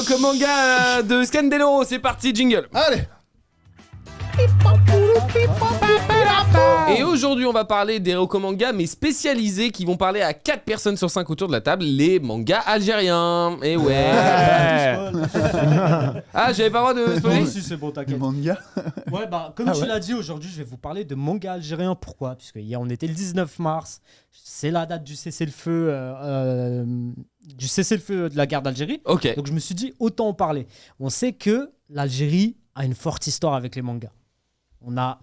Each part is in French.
Comme manga de Scandelo, c'est parti, jingle. Allez. Et aujourd'hui, on va parler des mangas, mais spécialisés, qui vont parler à 4 personnes sur 5 autour de la table, les mangas algériens. Et ouais. Ah, j'avais pas le droit de spoiler. Non, si c'est bon, t'inquiète. Manga. Ouais, bah, comme tu l'as dit, aujourd'hui, je vais vous parler de manga algérien. Pourquoi? Puisque hier, on était le 19 mars. C'est la date du cessez-le-feu de la guerre d'Algérie. Ok. Donc, je me suis dit, autant en parler. On sait que l'Algérie a une forte histoire avec les mangas. On a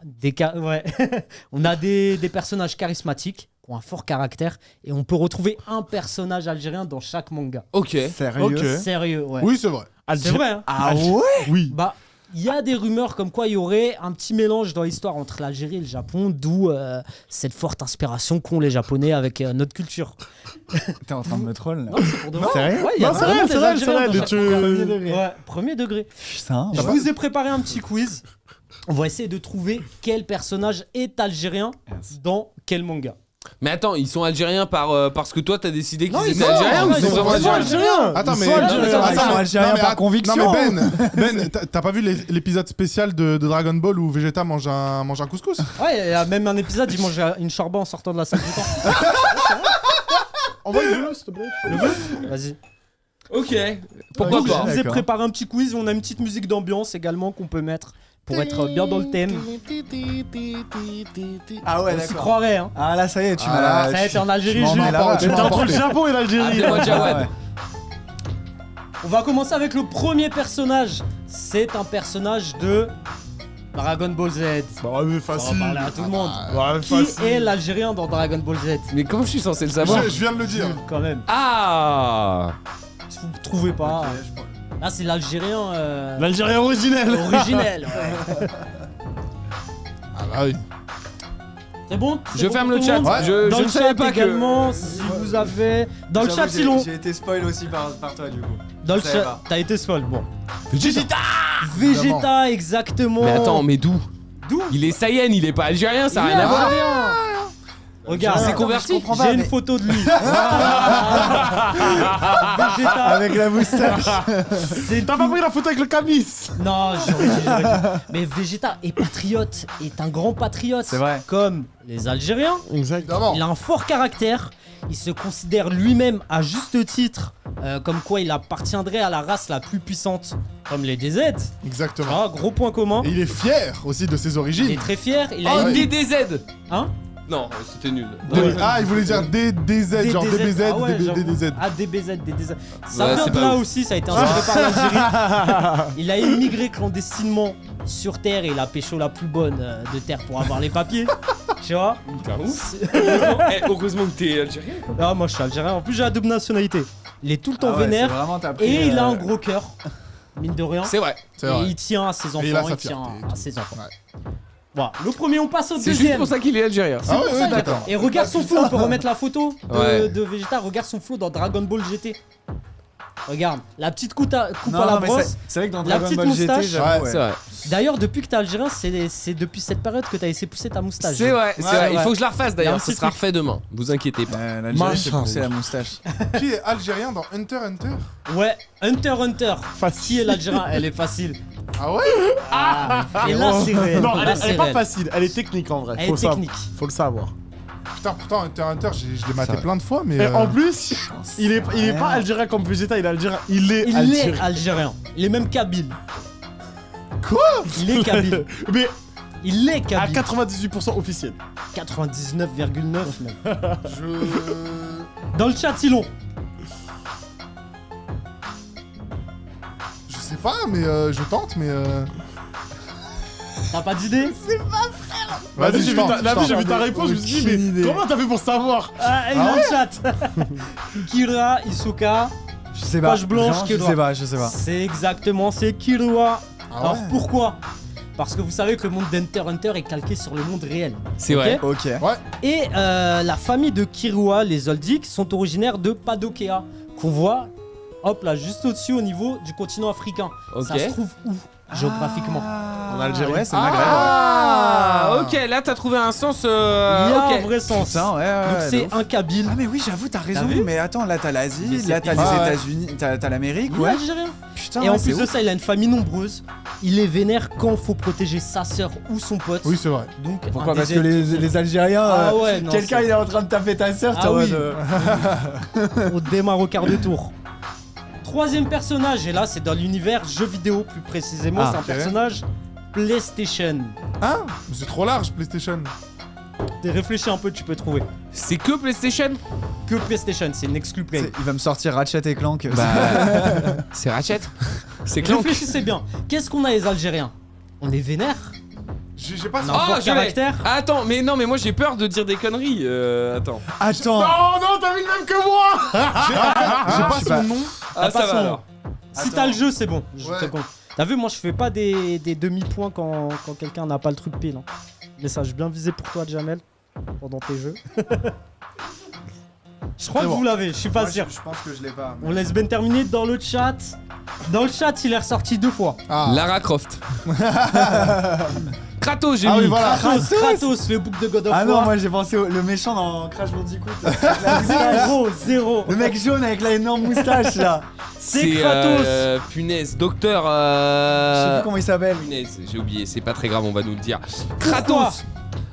on a des personnages charismatiques qui ont un fort caractère et on peut retrouver un personnage algérien dans chaque manga. Ok. Sérieux. Ok. Sérieux, ouais. Oui, c'est vrai. C'est vrai, hein. Ah ouais. Oui. Bah, il y a des rumeurs comme quoi il y aurait un petit mélange dans l'histoire entre l'Algérie et le Japon, d'où cette forte inspiration qu'ont les Japonais avec notre culture. T'es en train de me troll là. Non, c'est pour de vrai. Sérieux? Ouais, il y a Non, vraiment des c'est vrai, Algériens dans les chaque tueurs. manga. Premier degré. Ouais, premier degré. Putain. Je vous ai préparé un petit quiz. On va essayer de trouver quel personnage est algérien dans quel manga. Mais attends, ils sont algériens parce que toi t'as décidé qu'ils Non, ils étaient sont- algériens ou non, ils sont ils sont vraiment vraiment algériens? Attends, mais. Ils sont algériens par conviction. Non, mais Ben, t'as pas vu l'épisode spécial de Dragon Ball où Vegeta mange un couscous? Ouais, il y a même un épisode, il mange une shorba en sortant de la salle du temps. Envoie le bleu, s'il te plaît. Vas-y. Ok. Pourquoi Donc, pas? je vous ai D'accord. préparé un petit quiz. On a une petite musique d'ambiance également qu'on peut mettre pour être bien dans le thème. Ah ouais, On s'y d'accord. croirait, hein. Ah là, ça y est, tu Ah, m'as. Ça y est, t'es en Algérie, tu m'en Jules. mets là, Tu tu m'as m'as entre le emporté. Japon et l'Algérie. Appelez-moi Jawad. Ouais. On va commencer avec le premier personnage. C'est un personnage de Dragon Ball Z. Bah ouais, mais On va facile. parler à tout le monde. Ouais, Qui facile. est l'Algérien dans Dragon Ball Z? Mais comment je suis censé le savoir? Je viens de le dire. Quand même. Ah. Si vous ne trouvez pas. Là, c'est l'Algérien L'Algérien originel. originel. Ouais. Ah bah oui. C'est bon? Je ferme le chat. Ouais. Je Dans ne le savais chat pas que. également, si vous avez... Dans le chat, Silon. J'ai été spoil aussi par toi du coup. Dans le Je savais chat, pas. t'as été spoil. Bon. Vegeta. Vegeta, exactement. Mais attends, mais d'où? D'où? Il est Saiyan, il est pas algérien, ça a rien à voir. Regarde, C'est attends, converti. je comprends pas, j'ai une photo de lui. Vegeta. Avec la moustache. C'est T'as pas pris la photo avec le camis? Non, j'aurais dit. Mais Vegeta est patriote, est un grand patriote. C'est vrai. Comme les Algériens. Exactement. Il a un fort caractère. Il se considère lui-même à juste titre comme quoi il appartiendrait à la race la plus puissante, comme les DZ. Exactement. Ah, gros point commun. Et il est fier aussi de ses Il est origines. très fier. Il a Oh, une... DDZ. Hein? Non, c'était nul. Ah, il voulait dire DDZ, genre DBZ, Ah ouais, DDZ. Ah, DBZ, DDZ. Ça Ouais, vient c'est de pas là ouf. aussi, ça a été inspiré par l'Algérie. Il a immigré clandestinement sur Terre et il a pécho la plus bonne de Terre pour avoir les papiers. Tu vois? Heureusement que t'es algérien. Ah, moi je suis algérien. En plus, j'ai la double nationalité. Il est tout le temps Ah ouais, vénère c'est vraiment, t'as pris, et il a un gros cœur, mine de rien. C'est vrai. C'est Et vrai. il tient à ses enfants, Et il a sa tient fierté et à tout. ses enfants. Ouais. Voilà, le premier, on passe au C'est juste deuxième. pour ça qu'il est algérien. Ah ouais, pour ouais, ça, d'accord. Et regarde son flow, on peut remettre la photo Ouais. de Vegeta. Regarde son flow dans Dragon Ball GT. Regarde, la petite coupe à Non, la non, mais brosse. c'est vrai que dans la Dragon petite Ball GT, moustache. j'avoue, C'est vrai. D'ailleurs, depuis que t'es algérien, c'est depuis cette période que t'as laissé pousser ta moustache. C'est vrai, c'est vrai. Il faut que je la refasse Il y a un d'ailleurs. Ce petit sera truc. refait demain. Vous inquiétez pas. L'Algérie, c'est poussé la moustache. Qui est algérien dans Hunter x Hunter? Ouais, Hunter x Hunter. Qui est l'algérien? Elle est facile. Ah ouais? Et là, c'est réel. Non, Là, elle c'est est pas réel. facile, elle est technique en vrai. Elle est technique. Faut le savoir. Putain, pourtant, Hunter x Hunter, je l'ai maté plein de fois, mais. Et en plus, il est pas algérien comme Vegeta, il est algérien. Il est Il algérien. est algérien. Il est même kabyle. Quoi? Il est kabyle. Mais Il est à kabyle. 98% officiel. 99,9 même. Je. Dans le chat, Silon. Je sais pas, mais je tente, mais. T'as pas d'idée? Vas-y, j'ai je tente. j'ai vu ta réponse, je me suis dit, Aucune mais idée. comment t'as fait pour savoir? Ah, il est dans le chat. Kira, Isuka. Je sais pas. Page blanche, Vraiment, que je doit. sais pas, je sais pas. C'est exactement, c'est Killua. Ah Alors ouais. pourquoi? Parce que vous savez que le monde d'Hunter x Hunter est calqué sur le monde réel. C'est vrai. Ok. Et la famille de Killua, les Zoldyck, sont originaires de Padokea, qu'on voit, hop là, juste au-dessus au niveau du continent africain. Ok. Ça se trouve où, géographiquement? En Algérie. Ouais, c'est le Maghreb. ouais. Ah, ok, là t'as trouvé un sens. Il y a ok. un vrai sens. Putain, ouais, Donc ouais, de c'est ouf. un Kabyle. Ah mais oui, j'avoue, t'as raison. vu Mais attends, là t'as Mais l'Asie, c'est là t'as bizarre. les États-Unis, t'as l'Amérique, Il est ouais. algérien. Et en plus de ça, il a une famille nombreuse. Il est vénère quand faut protéger sa sœur ou son pote. Oui, c'est vrai. Donc, Pourquoi un Parce des que les Algériens, Ah ouais, non, quelqu'un c'est- il est en train de taper ta sœur, Ah t'es en oui. mode, On démarre au quart de tour. Troisième personnage, et là c'est dans l'univers jeux vidéo plus précisément, Ah, c'est un ok. personnage PlayStation. Hein? Mais c'est trop large, PlayStation. T'es réfléchi un peu, tu peux trouver. C'est que PlayStation? Que PlayStation, c'est une exclu play. il va me sortir Ratchet et Clank. C'est Ratchet? C'est Clank? Réfléchissez bien. Qu'est-ce qu'on a les Algériens? On est vénère. J'ai pas On ça. a un fort je l'ai. caractère. Attends, mais non, mais moi j'ai peur de dire des conneries. Attends. Attends. Non, t'as vu le même que moi. J'ai pas je sais pas. son nom. Ah, pas ça son va nom. alors. Si t'as le jeu, c'est bon. Je Ouais. te compte. T'as vu, moi je fais pas des demi-points quand quelqu'un n'a pas le truc pile. Hein. Message bien visé pour toi, Jamel, pendant tes jeux. Je crois C'est que bon. vous l'avez, je suis pas Moi, sûr. je pense que je l'ai pas. On laisse Ben terminer dans le chat. Dans le chat, il est ressorti 2 fois. Ah. Lara Croft. Kratos, j'ai Ah mis. oui, voilà. Kratos, le bouc de God of Ah non, War. moi j'ai pensé au le méchant dans Crash Bandicoot. 0. Le mec jaune avec la énorme moustache là. C'est Kratos. Punaise, docteur. Je sais plus comment il s'appelle. Punaise, j'ai oublié, c'est pas très grave, on va nous le dire. Pourquoi Kratos.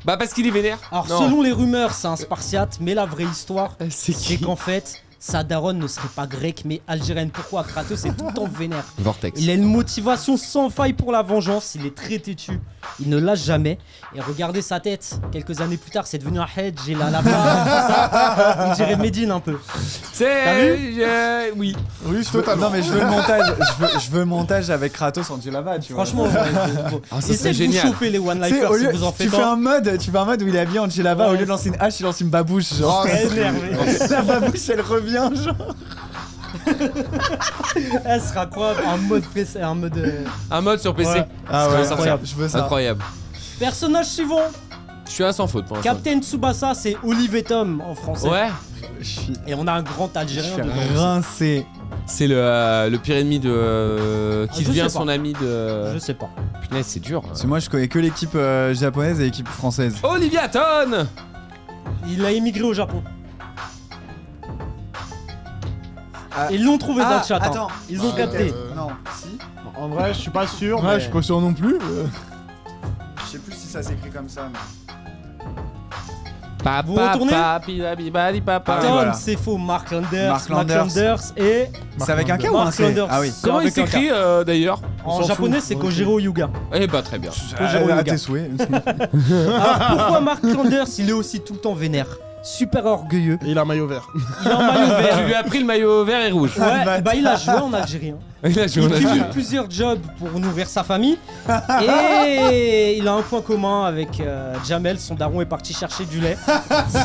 Bah parce qu'il est vénère. Alors, Non. selon les rumeurs, c'est un Spartiate, mais la vraie histoire, C'est c'est qu'en fait, sa daronne ne serait pas grecque, mais algérienne. Pourquoi Kratos est tout le temps vénère. Vortex. Il a une motivation sans faille pour la vengeance, il est très têtu, il ne lâche jamais. Et regardez sa tête, quelques années plus tard, c'est devenu un hedge, il a la barbe, on dirait Medine un peu. T'as C'est. Oui. Oui, totalement. Non mais je veux le montage. Je veux le montage avec Kratos en Djellaba, tu vois. Franchement, Ah, ça essayez serait de vous génial. chauffer les Tu sais, one-lifers au si lieu, vous en tu faites fais un. un mode où il est habillé en Djellaba, Ouais. au lieu de lancer une hache, il lance une babouche, genre. Oh, Très énervé. La babouche elle revient, genre. Elle sera quoi? Un mode PC, un mode. Un mode sur PC. Ouais. Ah Ça va ouais, sortir. incroyable. Je veux ça. Incroyable. Personnage suivant, Je suis un sans faute pour l'instant. Captain Tsubasa, c'est Olive et Tom en français. Ouais. Je suis Et on a un grand Algérien dedans. rincé. C'est le pire ennemi de. Qui je devient sais son pas. ami de. Je sais pas. Punaise, c'est dur. Parce que moi je connais que l'équipe japonaise et l'équipe française. Olivia Ton. Il a émigré au Japon. Ah. Ils l'ont trouvé dans le chat. hein. Attends. Ils ont capté. Non. Si. En vrai, je suis pas sûr. Ouais, mais... je suis pas sûr non plus. Je sais plus si ça s'écrit comme ça. Mais... Papa, Vous retournez papa. Tom, voilà. c'est faux. Mark Landers. Mark Mark Landers. Landers et. C'est avec un K ou un Mark C? Landers. Ah oui. Comment il Avec un K. s'écrit d'ailleurs? En s'en japonais, fout. c'est Ok. Kojiro Yuga. Eh bah très bien. Kojiro À Yuga. tes souhaits. Alors pourquoi Mark Landers, il est aussi tout le temps vénère? Super orgueilleux. Il a un maillot vert. Il a un maillot Tu vert. lui as pris le maillot vert et rouge. Ouais, bah il a joué en Algérien. Il a joué Il en cumule Algérie. plusieurs jobs pour nourrir sa famille. Et il a un point commun avec Jamel. Son daron est parti chercher du lait.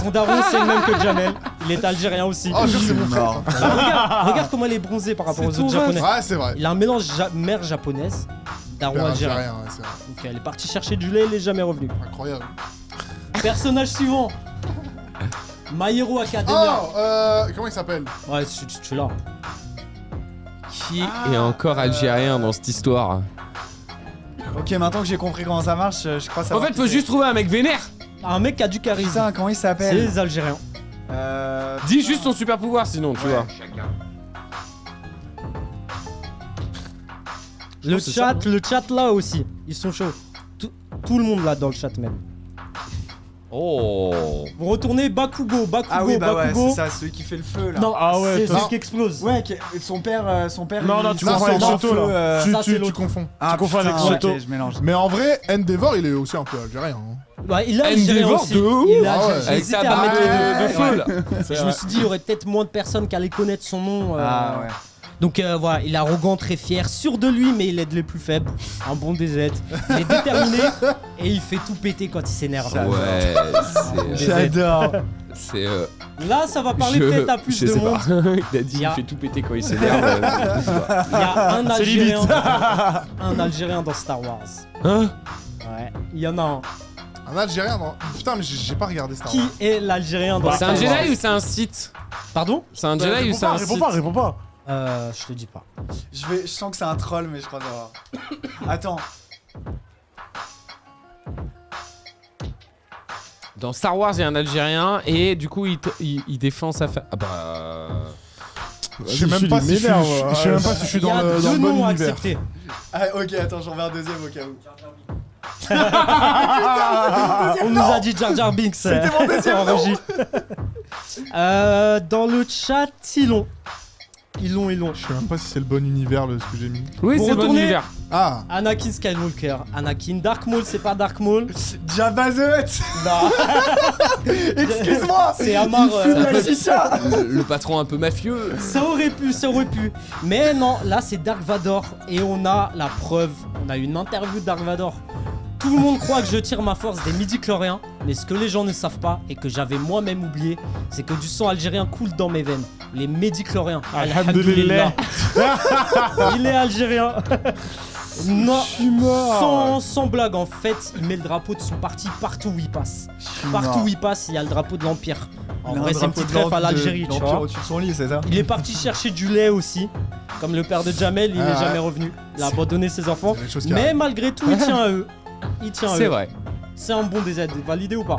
Son daron, c'est le même que Jamel. Il est algérien aussi. Oh, jure, c'est mon frère. Mort. Bah, regarde comment il est bronzé par rapport aux C'est autres tout japonais. Ouais, c'est vrai. Il a un mélange mère japonaise, daron Père algérien. algérien, ouais, c'est vrai. Donc elle est partie chercher du lait, il est jamais revenu. Incroyable. Personnage suivant. My Hero Academia. Oh, comment il s'appelle? Ouais, tu l'as. Qui est encore algérien dans cette histoire? Ok, maintenant que j'ai compris comment ça marche, je crois En savoir. fait, faut juste trouver un mec vénère. Un mec qui a du charisme. Putain, comment il C'est s'appelle? les Algériens. Dis juste son super pouvoir sinon, tu vois. Le c'est chat là aussi, ils sont chauds. Tout le monde là dans le chat même. Oh. Vous retournez Bakugo, Bakugo, Ah oui, bah ouais, Bakugo. c'est ça, celui qui fait le feu là. Non, Ah ouais, c'est toi- celui qui explose. Ouais, son père. Non, non, il tu sort confonds avec en Shoto, feu, là. Ça, c'est Tu l'autre. confonds. Ah, Tu confonds avec putain, Shoto. ok, je mélange. Mais en vrai, Endeavor, il est aussi un peu algérien. Hein. Bah, il a algérien Endeavor aussi. de ouf. Il a Ah ouais. j'ai Avec hésité sa à barbe mettre les deux. de feu là. Je me suis dit, il y aurait peut-être moins de personnes qui allaient connaître son nom. Ah ouais. Donc voilà, il est arrogant, très fier, sûr de lui, mais il aide les plus faibles. Un bon DZ. Il est déterminé et il fait tout péter quand il s'énerve. Ouais, c'est. J'adore. C'est. Là, ça va parler peut-être à plus je de sais monde. pas. Il a dit Il y a- il fait tout péter quand il s'énerve. Il y a un C'est limite. Algérien. Un Algérien dans Star Wars. Hein? Ouais, il y en a un. Un algérien, non. Putain, mais j'ai pas regardé Star Qui Wars. est l'Algérien dans C'est Star un Wars? Jedi ou c'est un Sith? Pardon? C'est un Jedi ou c'est un Sith? Réponds pas. Je te dis pas. Je sens que c'est un troll, mais je crois savoir. Attends. Dans Star Wars, il y a un Algérien et du coup, il défend sa famille. Ah bah. Je sais même pas si je suis Il y a dans deux le bon noms à univers. accepter. Ah, ok, attends, j'en remets un deuxième au cas où. On nous a dit Jar Jar Binks. C'était mon deuxième nom. Dans le chat, ils l'ont. Je sais même pas si c'est le bon univers ce que j'ai mis. Oui, Vous c'est le bon retournez univers. Ah, Anakin Skywalker. Anakin Dark Maul, c'est pas Dark Maul. Jabba the Hutt. Non. Excuse-moi. C'est Amar. Le patron un peu mafieux. Ça aurait pu. Mais non, là c'est Dark Vador. Et on a la preuve. On a une interview de Dark Vador. Tout le monde croit que je tire ma force des midi-chloriens. Mais ce que les gens ne savent pas et que j'avais moi-même oublié, c'est que du sang algérien coule dans mes veines. Les midi-chloriens. Alhamdoulilah. Il est algérien. Non, sans blague, en fait, il met le drapeau de son parti partout où il passe. Partout où il passe, il y a le drapeau de l'Empire. En vrai, c'est une petite ref à l'Algérie, tu vois. Au-dessus de son lit, c'est ça? Il est parti chercher du lait aussi. Comme le père de Jamel, il n'est jamais revenu. Il a abandonné ses enfants. c'est des choses qui Mais arrivent. malgré tout, il tient à eux. C'est vrai. C'est un bon DZ. Validé ou pas?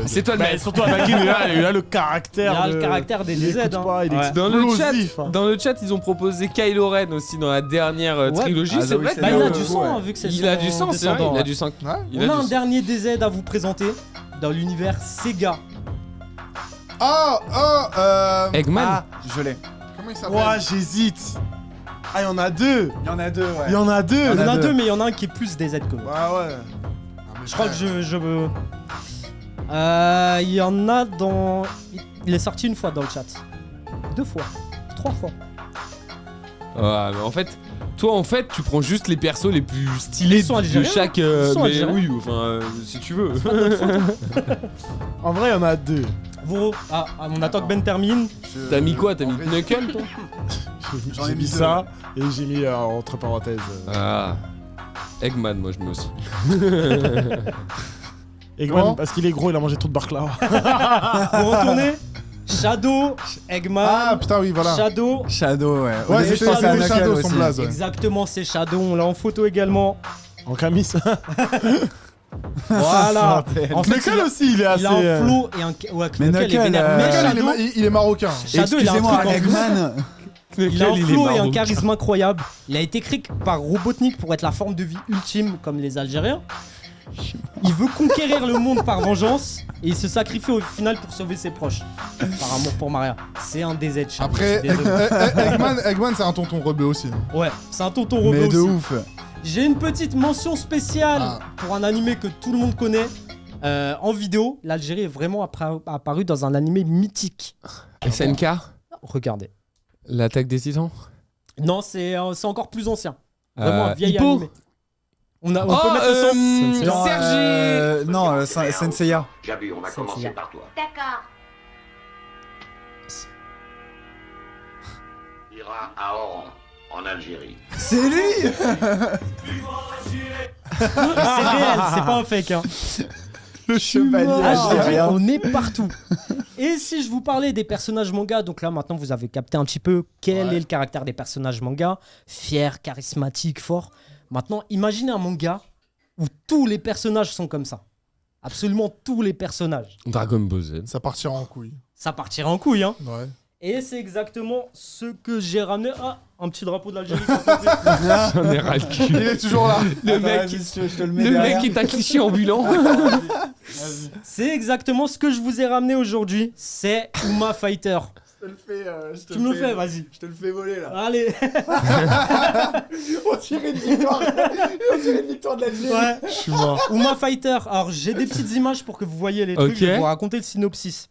C'est toi le Mais maître. surtout Anakin, il a le caractère. Il a le caractère des DZ. écoute pas, il est Ouais. Dans le, chat, explosif, hein. dans le chat, ils ont proposé Kylo Ren aussi dans la dernière trilogie. Ah, c'est j'avoue vrai que que Bah, il a du ouais. sang, vu que c'est Il a son du sang, c'est vrai. descendant, Il a ouais. du sang. Ouais. Il On a a un du sang. dernier DZ à vous présenter dans l'univers Sega. Eggman. Ah, je l'ai. Comment il s'appelle? Ouah, j'hésite. Ah, il y en a deux. Il y en a deux, ouais. Il y en a deux. Il y en a deux. deux, mais il y en a un qui est plus DZ que l'autre. Ouais. Je crois que je veux. Il y en a dans. Il est sorti une fois dans le chat. 2 fois. 3 fois. Ouais, mais en fait, toi, tu prends juste les persos les plus stylés Ils sont de algériens. chaque. Ils sont mais algériens. oui, enfin, si tu veux. En vrai, il y en a deux. On attend que Ben termine. T'as mis quoi? T'as En mis vrai, Knuckle, toi? J'en ai J'ai mis mis deux. ça et j'ai mis entre parenthèses. Ah. Eggman, moi, je mets aussi. Eggman, Bon. parce qu'il est gros, il a mangé tout de Barclay. Vous retournez. Shadow, Eggman. Ah putain, oui, voilà. Shadow. Shadow, ouais. Au Ouais, début, c'était je pensais à c'était Anakin Shadow son aussi. blaze. Ouais. Exactement, c'est Shadow. On l'a en photo également. En camis. Voilà. En fait, Knuckle aussi, il est assez. il a un flow et un. Ouais, Mais Knuckle est Knuckle, vénère. Mais Knuckle, Shadow, il est marocain. Shadow, il a un Excusez-moi, truc en plus. Eggman. Il a un il est flow et un marocain. charisme incroyable. Il a été créé par Robotnik pour être la forme de vie ultime comme les Algériens. Il veut conquérir le monde par vengeance et il se sacrifie au final pour sauver ses proches. Par amour pour Maria. C'est un DZ. Shadow, Après, je suis désolé. Eggman, c'est un tonton rebeu aussi. Ouais, c'est un tonton robot Mais de aussi. ouf. J'ai une petite mention spéciale Ah. pour un animé que tout le monde connaît. En vidéo, l'Algérie est vraiment apparue dans un animé mythique. SNK. Regardez. L'attaque des titans. Non, c'est encore plus ancien. Vraiment un vieil Hippo. animé. On peut mettre le son. Non, Sergi. non, Senseiya. Jabu, on va commencer par toi. D'accord. Ira à Oran, en Algérie. C'est lui. C'est réel, c'est pas un fake. Hein. Le chevalier Algérie, algérien. on est partout. Et si je vous parlais des personnages manga, donc là maintenant vous avez capté un petit peu quel est le caractère des personnages manga. Fier, charismatique, fort. Maintenant, imaginez un manga où tous les personnages sont comme ça. Absolument tous les personnages. Dragon Ball Z. Ça partira en couille. Ça partira en couille, hein. Ouais. Et c'est exactement ce que j'ai ramené. Ah, un petit drapeau de l'Algérie. J'en ai ras le cul. Il est toujours là. Le Attends, mec, vas-y, je te le mets le derrière. mec est un cliché ambulant. C'est exactement ce que je vous ai ramené aujourd'hui. C'est Uma Fighter. Je te le fais. Tu me le fais, vas-y. Je te le fais voler là. Allez. On dirait une victoire. On dirait une victoire de l'Algérie. Ouais. Je suis mort. Uma Fighter. Alors, j'ai des petites images pour que vous voyez les trucs. Ok. Je vais vous raconter le synopsis.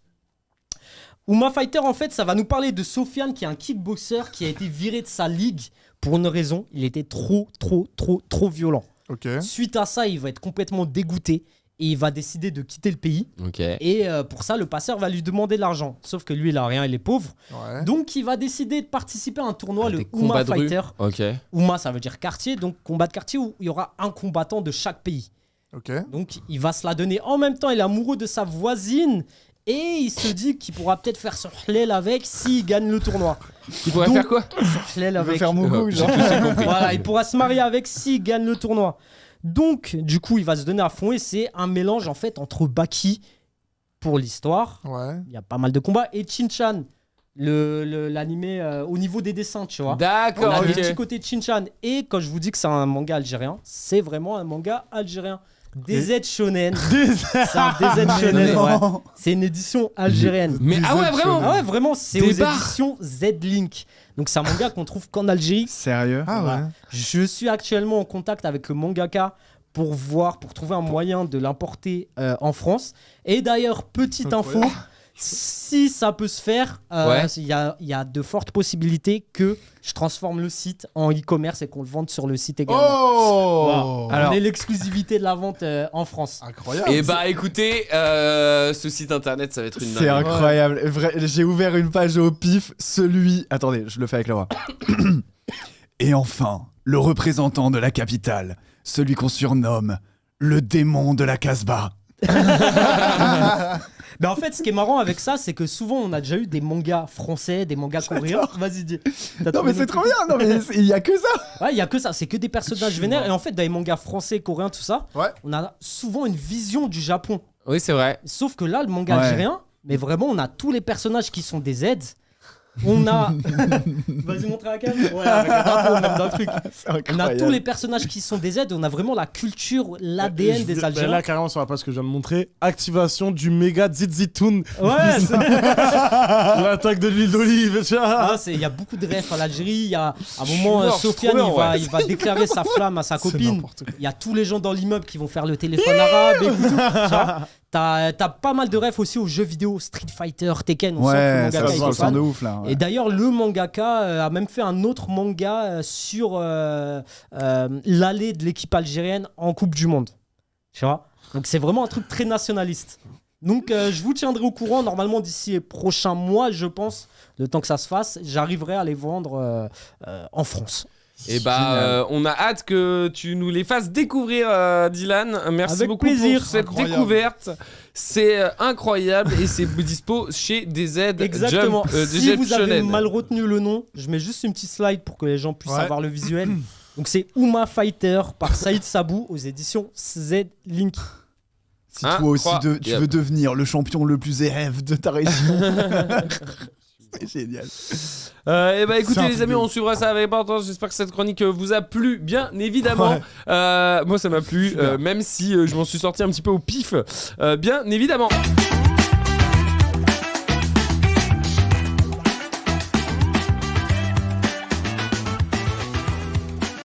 Uma Fighter, en fait, ça va nous parler de Sofiane, qui est un kickboxer qui a été viré de sa ligue pour une raison. Il était trop violent. Ok. Suite à ça, il va être complètement dégoûté et il va décider de quitter le pays. Ok. Et pour ça, le passeur va lui demander de l'argent. Sauf que lui, il a rien, il est pauvre. Ouais. Donc, il va décider de participer à un tournoi, le Des Uma combats de rue. Fighter. Ok. Uma, ça veut dire quartier, donc combat de quartier où il y aura un combattant de chaque pays. Ok. Donc, il va se la donner. En même temps, il est amoureux de sa voisine et il se dit qu'il pourra peut-être faire son hlel avec s'il gagne le tournoi. Il pourrait Donc- faire quoi? Son hlel Il veut avec. faire Mougou, genre. Voilà, il pourra se marier avec s'il gagne le tournoi. Donc, du coup, il va se donner à fond et c'est un mélange en fait entre Baki pour l'histoire. Ouais. Il y a pas mal de combats et Shin-Chan l'animé au niveau des dessins, tu vois. On D'accord, a ok. des petits côtés Shin-chan. Et quand je vous dis que c'est un manga algérien, c'est vraiment un manga algérien. DZ Shonen. C'est un DZ Shonen, ouais. C'est une édition algérienne. Mais ah ouais, vraiment. Ah ouais, vraiment, c'est Des aux barres. éditions Z-Link. Donc c'est un manga qu'on trouve qu'en Algérie. Sérieux? Ah ouais. Je suis actuellement en contact avec le mangaka pour trouver un moyen de l'importer en France. Et d'ailleurs, petite info, si ça peut se faire, Ouais. il y a de fortes possibilités que je transforme le site en e-commerce et qu'on le vende sur le site également. Oh Voilà. On est l'exclusivité de la vente en France. Incroyable. Et bah écoutez, ce site internet, ça va être une C'est dinguerie. incroyable. J'ai ouvert une page au pif. Attendez, je le fais avec la voix. Et enfin, le représentant de la capitale, celui qu'on surnomme le démon de la Casbah. Mais en fait, ce qui est marrant avec ça, c'est que souvent on a déjà eu des mangas français, des mangas coréens. Vas-y, dis. Non mais c'est trop bien. Non mais il y a que ça. Ouais, il y a que ça, c'est que des personnages vénères. Et en fait, dans les mangas français, coréens, tout ça, Ouais. on a souvent une vision du Japon. Oui, c'est vrai. Sauf que là, le manga Ouais. algérien, mais vraiment, on a tous les personnages qui sont des aides. On a. Vas-y, montrer la cam. Ouais, avec un drapeau, même d'un truc. On a tous les personnages qui sont des aides. On a vraiment la culture, l'ADN des Algériens. Là, carrément, sur la page que je viens de montrer, activation du méga Zizitoun. Ouais, L'attaque de l'huile d'olive. il y a beaucoup de refs à l'Algérie. Il y a à un moment, mort, Sofiane, trop bien, il va déclarer sa flamme à sa copine. n'importe quoi. Il y a tous les gens dans l'immeuble qui vont faire le téléphone arabe et tout. Tu vois. T'as pas mal de refs aussi aux jeux vidéo, Street Fighter, Tekken. On sent que le Ouais, mangaka, ça il se est ressent fan. de ouf là. Ouais. Et d'ailleurs, le mangaka a même fait un autre manga sur l'allée de l'équipe algérienne en Coupe du Monde. Tu vois. Donc c'est vraiment un truc très nationaliste. Donc je vous tiendrai au courant. Normalement, d'ici les prochains mois, je pense, le temps que ça se fasse, j'arriverai à les vendre en France. Et bah, on a hâte que tu nous les fasses découvrir, Dylan. Merci Avec beaucoup plaisir. pour cette Incroyable. découverte. C'est incroyable et c'est dispo chez DZ Exactement. Jump, Si DZ vous avez Shonen. mal retenu le nom, je mets juste une petite slide pour que les gens puissent Ouais. avoir le visuel. Donc c'est Uma Fighter par Saïd Sabou aux éditions Z-Link. Si toi aussi Incroyable. tu veux devenir le champion le plus élève de ta région. C'est génial. Et bah écoutez C'est un les truc amis, de on ouf. suivra ça avec importance. J'espère que cette chronique vous a plu, bien évidemment. Moi ça m'a plu, même si je m'en suis sorti un petit peu au pif, bien évidemment.